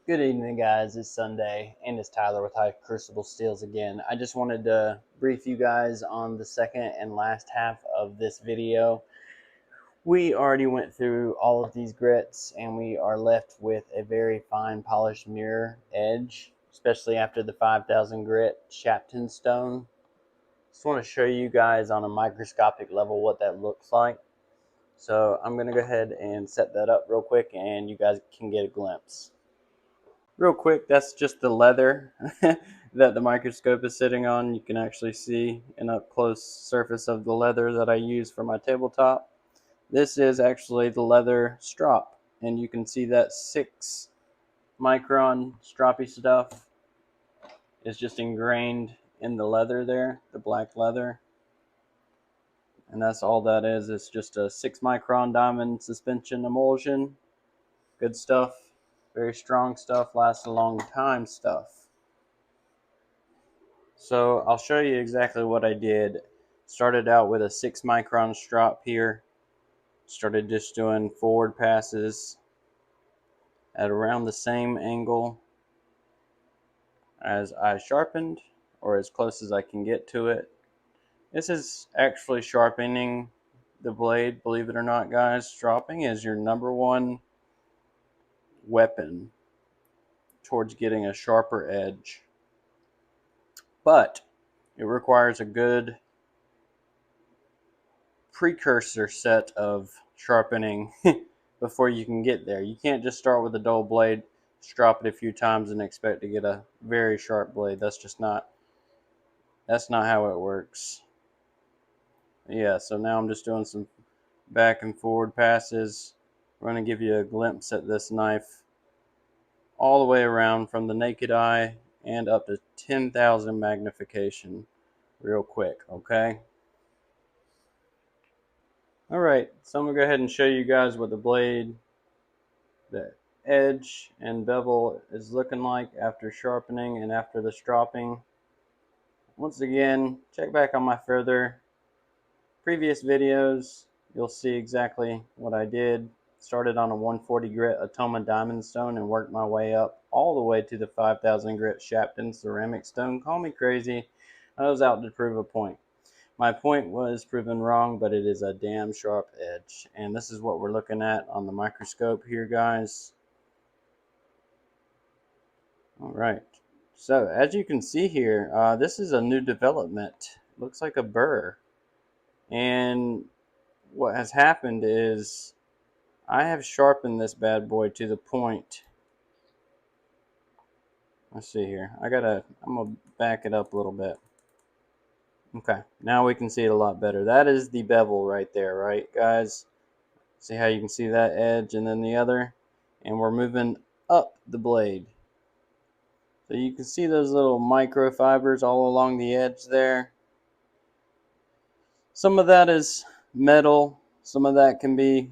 Good evening, guys. It's Sunday, and it's Tyler with High Crucible Steels again. I just wanted to brief you guys on the second and last half of this video. We already went through all of these grits, and we are left with a very fine polished mirror edge, especially after the 5000 grit Shapton stone. Just want to show you guys on a microscopic level what that looks like. So I'm going to go ahead and set that up real quick, and you guys can get a glimpse. Real quick, that's just the leather that the microscope is sitting on. You can actually see an up close surface of the leather that I use for my tabletop. This is actually the leather strop, and you can see that 6 micron stroppy stuff is just ingrained in the leather there, the black leather. And that's all that is. It's just a 6 micron diamond suspension emulsion. Good stuff. Very strong stuff, lasts a long time stuff. So I'll show you exactly what I did. Started out with a 6 micron strop here. Started just doing forward passes at around the same angle as I sharpened, or as close as I can get to it. This is actually sharpening the blade, believe it or not, guys. Stropping is your #1 weapon towards getting a sharper edge. But it requires a good precursor set of sharpening before you can get there. You can't just start with a dull blade, strop it a few times, and expect to get a very sharp blade. That's not how it works. Yeah, so now I'm just doing some back and forward passes. I'm going to give you a glimpse at this knife all the way around from the naked eye and up to 10,000 magnification real quick, okay? Alright, so I'm going to go ahead and show you guys what the blade, the edge and bevel is looking like after sharpening and after the stropping. Once again, check back on my previous videos. You'll see exactly what I did. Started on a 140 grit Atoma diamond stone and worked my way up all the way to the 5000 grit Shapton ceramic stone. Call me crazy. I was out to prove a point. My point was proven wrong, but it is a damn sharp edge. And this is what we're looking at on the microscope here, guys. Alright, so as you can see here, this is a new development. It looks like a burr. And what has happened is I have sharpened this bad boy to the point. Let's see here. I'm gonna back it up a little bit. Okay, now we can see it a lot better. That is the bevel right there, right, guys? See how you can see that edge and then the other? And we're moving up the blade. So you can see those little microfibers all along the edge there. Some of that is metal. Some of that can be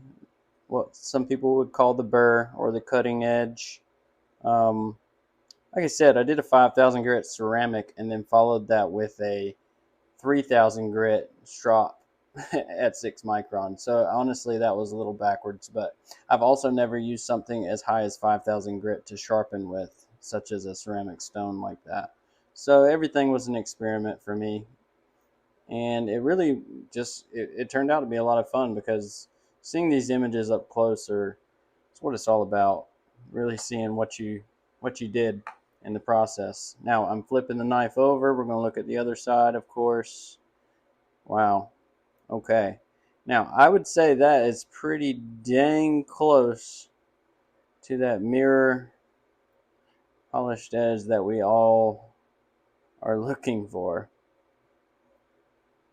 what some people would call the burr or the cutting edge. Like I said, I did a 5000 grit ceramic and then followed that with a 3000 grit strop at 6 micron. So honestly, that was a little backwards, but I've also never used something as high as 5000 grit to sharpen with, such as a ceramic stone like that. So everything was an experiment for me. And it really just, it turned out to be a lot of fun because seeing these images up close is what it's all about. Really seeing what you did in the process. Now I'm flipping the knife over. We're going to look at the other side, of course. Wow. Okay. Now I would say that is pretty dang close to that mirror polished edge that we all are looking for.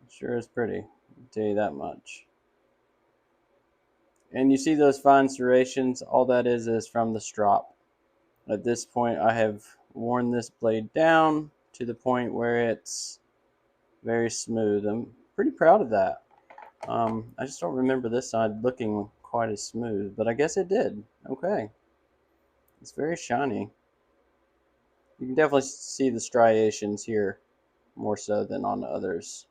It sure is pretty, I'll tell you that much. And you see those fine serrations? All that is from the strop. At this point, I have worn this blade down to the point where it's very smooth. I'm pretty proud of that. I just don't remember this side looking quite as smooth, but I guess it did. Okay. It's very shiny. You can definitely see the striations here more so than on others.